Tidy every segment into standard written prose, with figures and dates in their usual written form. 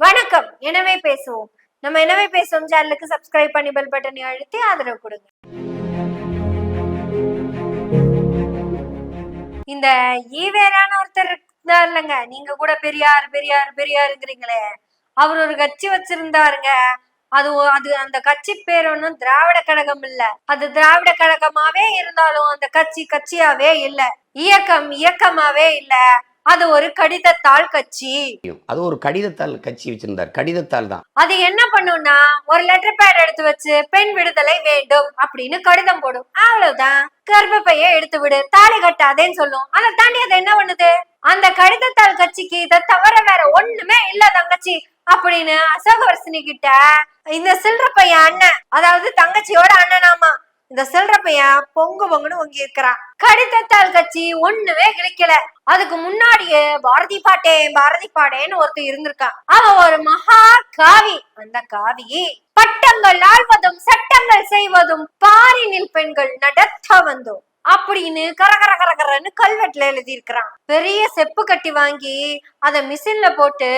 வணக்கம். எனவே பேசுவோம். நம்ம எனவே பேசுவோம் சேனலுக்கு சப்ஸ்கிரைப் பண்ணி பெல் பட்டனை அழுத்தி ஆதரவு கொடுங்க. இந்த ஈவேரான ஒருத்தர் இல்லைங்க, நீங்க கூட பெரியார் பெரியார் பெரியாருங்கிறீங்களே, அவர் ஒரு கட்சி வச்சிருந்தாருங்க. அது அந்த கட்சி பேர் ஒன்றும் திராவிட கழகம் இல்ல. அது திராவிட கழகமாவே இருந்தாலும் அந்த கட்சி கட்சியாவே இல்ல, இயக்கம் இயக்கமாவே இல்ல. அது ஒரு கடிதத்தாள் கட்சி. அது ஒரு கடிதத்தாள் கட்சி வச்சிருந்தார். கடிதத்தாள் தான். அது என்ன பண்ணும்னா, ஒரு லெட்டர் பேட் எடுத்து வச்சு பெண் விடுதலை வேண்டும் அப்படின்னு கடிதம் போடும். அவ்வளவுதான். கர்ப்பப்பைய எடுத்து விடு, தாலி கட்டாதேன்னு சொல்லும். அதை தாண்டி அதை என்ன பண்ணுது? அந்த கடிதத்தாள் கட்சிக்கு இதை தவிர வேற ஒண்ணுமே இல்ல தங்கச்சி அப்படின்னு அசோகவர்சினி கிட்ட இந்த சில்ற பையன் அண்ணன், அதாவது தங்கச்சியோட அண்ணனாமா, இந்த சில்ற பையன் பொங்குன்னு ஒங்கி இருக்கிறான். கடிதத்தாள் கட்சி ஒண்ணுமே கிழிக்கல. அதுக்கு முன்னாடியே பாரதி பாட்டேன்னு ஒருத்தர் இருந்திருக்கான். அவன் ஒரு மகா காவி. அந்த காவி பட்டங்கள் ஆழ்வதும் சட்டங்கள் செய்வதும் பாரினில் பெண்கள் நடத்த வந்தோம் அப்படின்னு கரகரன்னு கல்வெட்டுல எழுதி இருக்கிறான். பெரிய செப்பு கட்டி வாங்கி அத மிஷின்ல போட்டு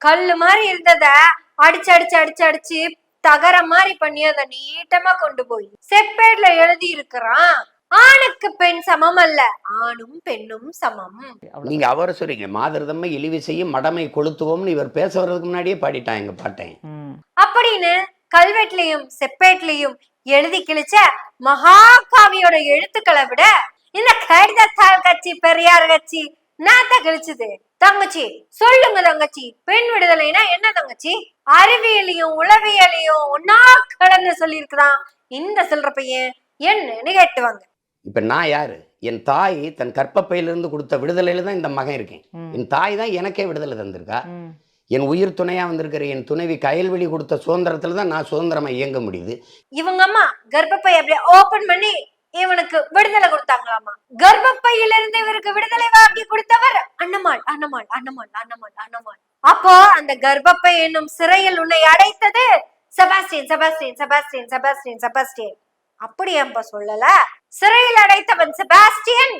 கல்லு மாதிரி இருந்தத அடிச்சு தகர மாதிரி பண்ணி அதை நீட்டமா கொண்டு போய் செப்பேட்ல எழுதி இருக்கிறான். ஆணுக்கு பெண் சமம் அல்ல, ஆணும் பெண்ணும் சமம். நீங்க அவரை சொல்றீங்க, மாதர்தம்மை இழிவு செய்யும் மடமை கொளுத்துவோம்னு இவர் பேச வர்றதுக்கு முன்னாடியே பாடிட்டான் எங்க பாட்டேன் அப்படின்னு கல்வெட்டுலயும் செப்பேட்லயும் எழுதி கிழிச்ச மகாகாவியோட எழுத்துக்களை விட இந்த கடிதத்தாள் கட்சி பெரியார் கட்சி நாத்த கிழிச்சுது. தங்கச்சி சொல்லுங்க தங்கச்சி, பெண் விடுதலைனா என்ன தங்கச்சி? அறிவியலையும் உளவியலையும் ஒன்னா கலந்து சொல்லி இருக்கிறான் இந்த சில்ற பையன். என்னன்னு கேட்டுவாங்க. இப்ப நான் யாரு? என் தாய் தன் கற்பப்பையிலிருந்து கொடுத்த விடுதலையில தான் இந்த மகன் இருக்கேன். என் தாய் தான் எனக்கே விடுதலை தந்திருக்கா. என் உயிர் துணையா வந்திருக்கிற என் துணைவி கயல்வெளி கொடுத்த சுதந்திரத்துல தான் நான் சுதந்திரமா இயங்க முடியுது. இவங்க அம்மா கர்ப்பப்பை அப்படியே ஓபன் பண்ணி இவனுக்கு விடுதலை கொடுத்தாங்களாமா. கர்ப்பப்பையிலிருந்து இவருக்கு விடுதலை வாங்கி கொடுத்தவர் அண்ணமாள் அண்ணமாள் அண்ணமாள் அண்ணமாள் அண்ணமாள். அப்போ அந்த கர்ப்பப்பை என்னும் சிறையில் உன்னை அடைத்தது செபாஸ்டியன் செபாஸ்டியன் செபாஸ்டியன் செபாஸ்டியன் செபாஸ்டியன். அப்படி ஏன்பா சொல்லல? சிறையில் அடைத்தவன் செபாஸ்டியன்,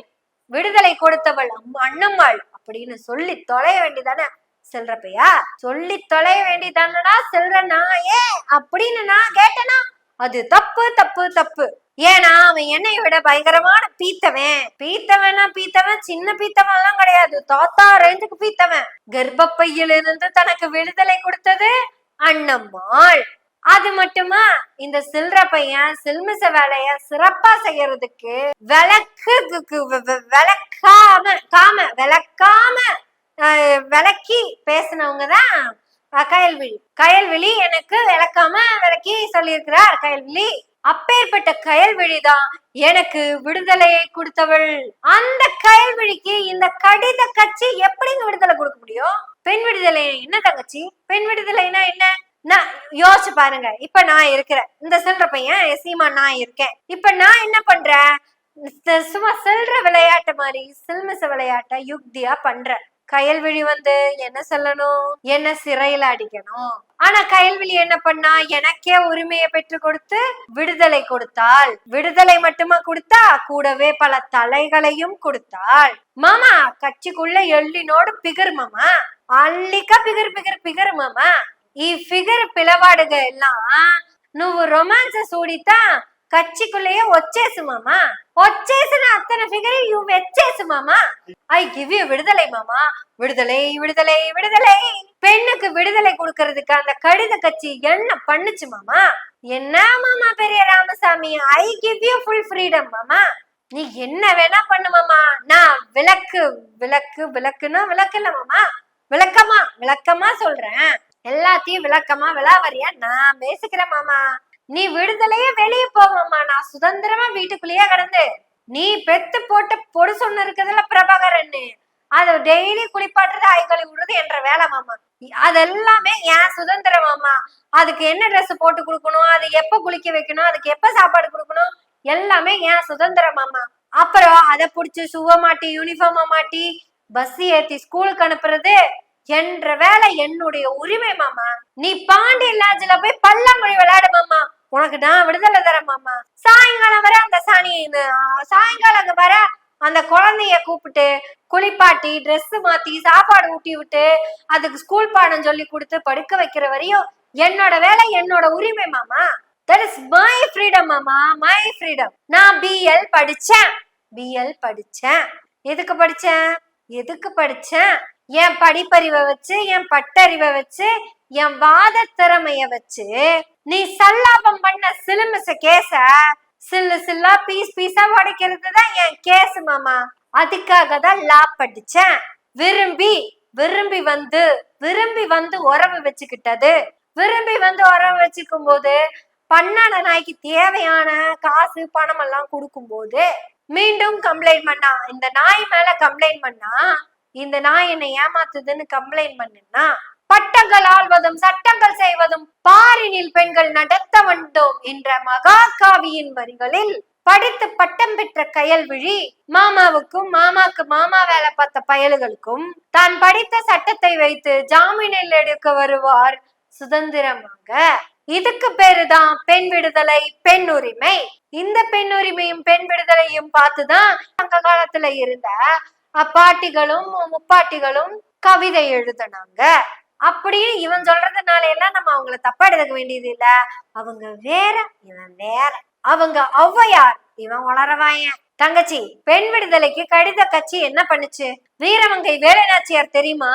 விடுதலை கொடுத்தவள் அண்ணம்மாள் அப்படின்னு சொல்லி தொலைய வேண்டிதானே செல்றப்பையா? சொல்லி தொலைய வேண்டிதானடா செல்ற நாயே அப்படின்னு நான் கேட்டனா அது தப்பு தப்பு தப்பு. ஏன்னா அவன் என்னை விட பயங்கரமான பீத்தவன் சின்ன பீத்தவன் எல்லாம் கிடையாது, தாத்தா ரேஞ்சுக்கு பீத்தவன். கர்ப்பப்பையிலிருந்து தனக்கு விடுதலை கொடுத்தது அண்ணம்மாள். அது மட்டுமா, இந்த சில்ற பையன் சில்மிச வேலைய சிறப்பா செய்யறதுக்கு விளக்கி பேசினவங்கதான் கயல்விழி எனக்கு விளக்கி சொல்லியிருக்கிறார் கயல்விழி. அப்பேற்பட்ட கயல்விழிதான் எனக்கு விடுதலையை கொடுத்தவள். அந்த கயல்விழிக்கு இந்த கடித கட்சி எப்படிங்க விடுதலை கொடுக்க முடியும்? பெண் விடுதலை என்ன தங்கச்சி? பெண் விடுதலைனா என்ன? நான் யோசிச்சு பாருங்க. இப்ப நான் இருக்கிறேன், இந்த சில்ற பையன் சீமா நான் இருக்கேன். இப்ப நான் என்ன பண்றேன்? சும்மா சில்ற விளையாட்டு மாதிரி சில்மிச விளையாட்ட யுக்தியா பண்றேன். கயல்விழி என்ன சொல்லணும்? என்ன சிறையில அடிக்கணும். ஆனா கயல்விழி என்ன பண்ணா? எனக்கே உரிமையை பெற்று கொடுத்து விடுதலை கொடுத்தாள். விடுதலை மட்டுமா கொடுத்தா, கூடவே பல தலைகளையும் கொடுத்தாள். மாமா கட்சிக்குள்ள எள்ளினோடு பிகர் மாமா, அள்ளிக்க பிகர் பிகர் பிகர் மாமா. ఈ ఫిగర్ పిలవాడుగా ఎல்லாம் నువ్వు రొమాన్స్ సూడితా కచ్చికులే వచ్చేసు మామా. వచ్చేసిన అత్తన ఫిగర్ ఇవి వచ్చేసు మామా. ஐ கிவ் யூ விடுதலை மாமா. விடுதலை விடுதலை விடுதலை. பெண்ணுக்கு விடுதலை கொடுக்கறதுக்கு அந்த கடித கட்சி என்ன பண்ணுச்சு மாமா? என்ன மாமா பெரிய Ramasamy, I give you full freedom மாமா. நீ என்ன வேணா பண்ணு மாமா. நான் விளக்குன்னா விளக்கு இல்ல மாமா, விளக்கமா சொல்றேன். எல்லாத்தையும் விளக்கமா விளாவரியா நான் பேசிக்கிறேன் மாமா. நீ விடுதலையே வெளியே போமாமா. நான் சுதந்திரமா வீட்டுக்குள்ளேயே கிடந்து நீ பெத்து போட்டு பொடு சொன்ன இருக்கிறதுல பிரபாகரன்னு அதை டெய்லி குளிப்பாட்டுறது ஆய்கழி விடுறது என்ற வேலை மாமா. அதெல்லாமே என் சுதந்திரம் மாமா. அதுக்கு என்ன ட்ரெஸ் போட்டு கொடுக்கணும், அது எப்ப குளிக்க வைக்கணும், அதுக்கு எப்ப சாப்பாடு கொடுக்கணும், எல்லாமே என் சுதந்திரம் மாமா. அப்புறம் அதை புடிச்சு ஷூவை மாட்டி யூனிஃபார்மா மாட்டி பஸ் ஏத்தி ஸ்கூலுக்கு அனுப்புறது என்ற வேலை என்னுடைய உரிமை மாமா. நீ பாண்டிய லாட்ஜ்ல போய் பல்லாங்குழி விளையாடு மாமா, உனக்கு நான் விடுதலை தரேன் மாமா. சாயங்காலம் வர அந்த சாயங்காலம் வர அந்த குழந்தைய கூப்பிட்டு குளிப்பாட்டி ட்ரெஸ் மாத்தி சாப்பாடு ஊட்டி விட்டு அதுக்கு ஸ்கூல் பாடம் சொல்லி கொடுத்து படுக்க வைக்கிற வரையும் என்னோட வேலை, என்னோட உரிமை மாமா. தட் இஸ் மை ஃப்ரீடம் மாமா, மை ஃப்ரீடம். நான் பிஎல் படிச்சேன். எதுக்கு படிச்சேன்? என் படிப்பறிவை வச்சு, என் பட்டறிவை வச்சு, என் வாத திறமைய வச்சு நீ சல்லாபம் பண்ண சிலுமிச கேஸ சில்லா பீஸா உடைக்கிறது தான் என் கேஸ் மாமா. அதுக்காக தான் லா படிச்சேன். விரும்பி வந்து உறவு வச்சுக்கிட்டது. உறவு வச்சுக்கும் போது பண்ணான நாய்க்கு தேவையான காசு பணம் எல்லாம் கொடுக்கும் போது மீண்டும் கம்ப்ளைண்ட் பண்ணா, இந்த நாய் மேல கம்ப்ளைண்ட் பண்ணா, இந்த நாய் என்னை ஏமாத்துதுன்னு கம்ப்ளைண்ட் பண்ணுனா, பட்டங்கள் ஆள்வதும் சட்டங்கள் செய்வதும் பாரினில் பெண்கள் நடத்த வேண்டும் என்ற மகாகாவியின் வரிகளில் படித்து பட்டம் பெற்ற கயல்விழி மாமாவுக்கும் மாமா வேலை பார்த்த பயல்களுக்கும் தான் படித்த சட்டத்தை வைத்து ஜாமீனில் எடுக்க வருவார் சுதந்திரமாக. இதுக்கு பேருதான் பெண் விடுதலை, பெண் உரிமை. இந்த பெண் உரிமையும் பெண் விடுதலையும் பார்த்துதான் சங்க காலத்துல இருந்த அப்பாட்டிகளும் முப்பாட்டிகளும் கவிதை எழுதினாங்க. அப்படியே இவன் சொல்றதுனால எல்லாம் நம்ம அவங்கள தப்பா எடுக்க வேண்டியது இல்ல. அவங்க வேற, இவன் வேற. அவங்க ஔவையார், இவன் வளரவாயன். தங்கச்சி, பெண் விடுதலைக்கு கடித கட்சி என்ன பண்ணுச்சு? வீரமங்கை வேலுநாச்சியார் தெரியுமா?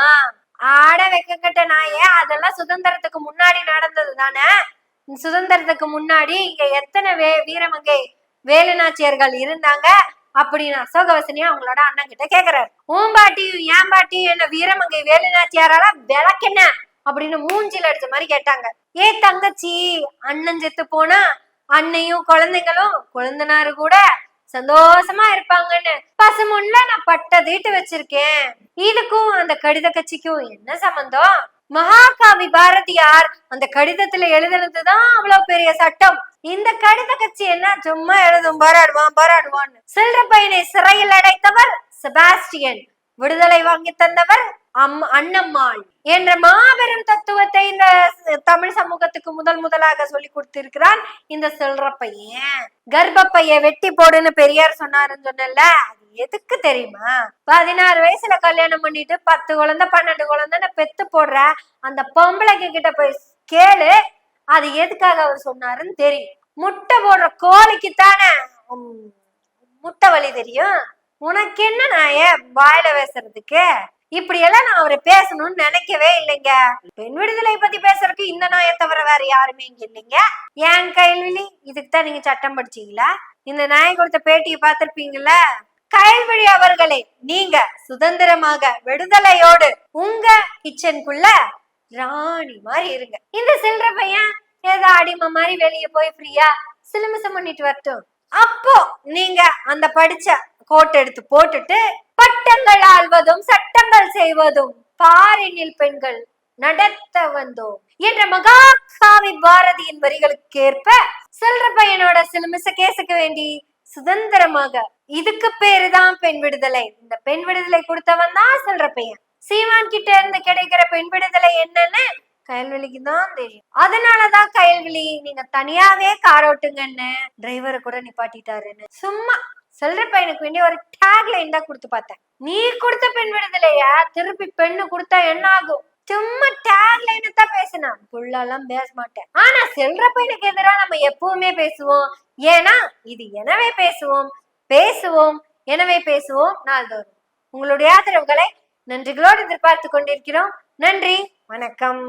ஆட வைக்கட்ட நாயே, அதெல்லாம் சுதந்திரத்துக்கு முன்னாடி நடந்தது தானே. சுதந்திரத்துக்கு முன்னாடி இங்க எத்தனை வீரமங்கை வேலுநாச்சியர்கள் இருந்தாங்க அப்படின்னு அசோகவசனியா அவங்களோட அண்ணன் கிட்ட கேக்குறாரு. ஊம்பாட்டியும் ஏம்பாட்டியும் என்ன வீரமங்கை வேலுநாச்சியாரால விளக்கென்ன அப்படின்னு மூஞ்சில அடிச்ச மாதிரி கேட்டாங்க. ஏ தங்கச்சி, அண்ணன் செத்து போனா அன்னையும் குழந்தைங்களும் குழந்தனாரு கூட சந்தோஷமா இருப்பாங்கன்னு பசுமுன்ல நான் பட்ட தீட்டு வச்சிருக்கேன். இதுக்கும் அந்த கடித கட்சிக்கும் என்ன சம்பந்தம்? மகாகவி பாரதியார் அந்த கடிதத்துல எழுதுனதுதான் அவ்வளவு பெரிய சட்டம். இந்த கடித கட்சி என்ன சும்மா எழுதும், போராடுவான்னு. சில்ற பையனை சிறையில் அடைத்தவர் செபாஸ்டியன், விடுதலை வாங்கி தந்தவர் அண்ணம்மாள் என்ற மாபெரும் தத்துவத்தை இந்த தமிழ் சமூகத்துக்கு முதலாக சொல்லி கொடுத்திருக்கிறான் இந்த சில்ற பையன். கர்ப்பப்பைய வெட்டி போடுன்னு பெரியார் சொன்னாருன்னு சொன்னல, அது எதுக்கு தெரியுமா? 16 வயசுல கல்யாணம் பண்ணிட்டு 10 குழந்தை 12 குழந்தைன்னு பெத்து போடுற அந்த பொம்பளைக்கு கிட்ட போய் கேளு, அது எதுக்காக அவர் சொன்னாருன்னு தெரியும். முட்டை போடுற கோழிக்கு தானே முட்டை வலி தெரியும். உனக்கு என்ன நாய வாயில பேசுறதுக்கு? இப்படி எல்லாம் நான் அவரை பேசணும்னு நினைக்கவே இல்லைங்க. பெண் விடுதலை பத்தி பேசுறதுக்கு இந்த நாயை தவிர வேற யாருமே இங்க இல்லைங்க. ஏன் கயல்விழி, இதுக்குதான் நீங்க சட்டம் படிச்சீங்களா? இந்த நாயை கொடுத்த பேட்டியை பார்த்திருப்பீங்கல்ல. கயல்விழி அவர்களே, நீங்க சுதந்திரமாக விடுதலையோடு உங்க கிச்சனுக்குள்ள ராணி மாதிரி இருங்க. இந்த சில்ற பையன் ஏதோ அடிமை மாதிரி வெளியே போய் ஃப்ரீயா சிலுமிசம் பண்ணிட்டு வரட்டும். அப்போ நீங்க அந்த படிச்ச கோட் எடுத்து போட்டுட்டு பட்டங்கள் ஆள்வதும் சட்டங்கள் செய்வதும் பாரினில் பெண்கள் நடத்த வந்தோம் என்ற மகாகவி பாரதியின் வரிகளுக்கு ஏற்ப சில்ற பையனோட சிலுமிச கேசுக்கு வேண்டி சுதந்திரமாக, இதுக்கு பேருதான் பெண் விடுதலை. இந்த பெண் விடுதலை கொடுத்தவன் தான் சில்ற பையன். சீமான் கிட்ட இருந்து கிடைக்கிற பெண் விடுதலை என்னன்னு கயல்விழிக்கு தான் தெரியும். அதனாலதான் கயல்விழி நீங்க தனியாவே கார் ஓட்டுங்கன்னு டிரைவரை கூட நிப்பாட்டிட்டாருன்னு சும்மா சில்ற பையனுக்கு வேண்டிய ஒரு டேக் லைன் தான் கொடுத்து பார்த்தேன். நீ கொடுத்த பெண் விடுதலைய திருப்பி பெண்ணு கொடுத்தா என்ன ஆகும்? சும்மா டேக் லைன் தான் பேசினா, புள்ளெல்லாம் பேச மாட்டேன். ஆனா சில்ற பையனுக்கு எதிராக நம்ம எப்பவுமே பேசுவோம். ஏன்னா இது எனவே பேசுவோம் எனவே பேசுவோம் நாள்தோறும். உங்களுடைய ஆதரவுகளை நன்றிகளோடு எதிர்பார்த்து கொண்டிருக்கிறோம். நன்றி, வணக்கம்.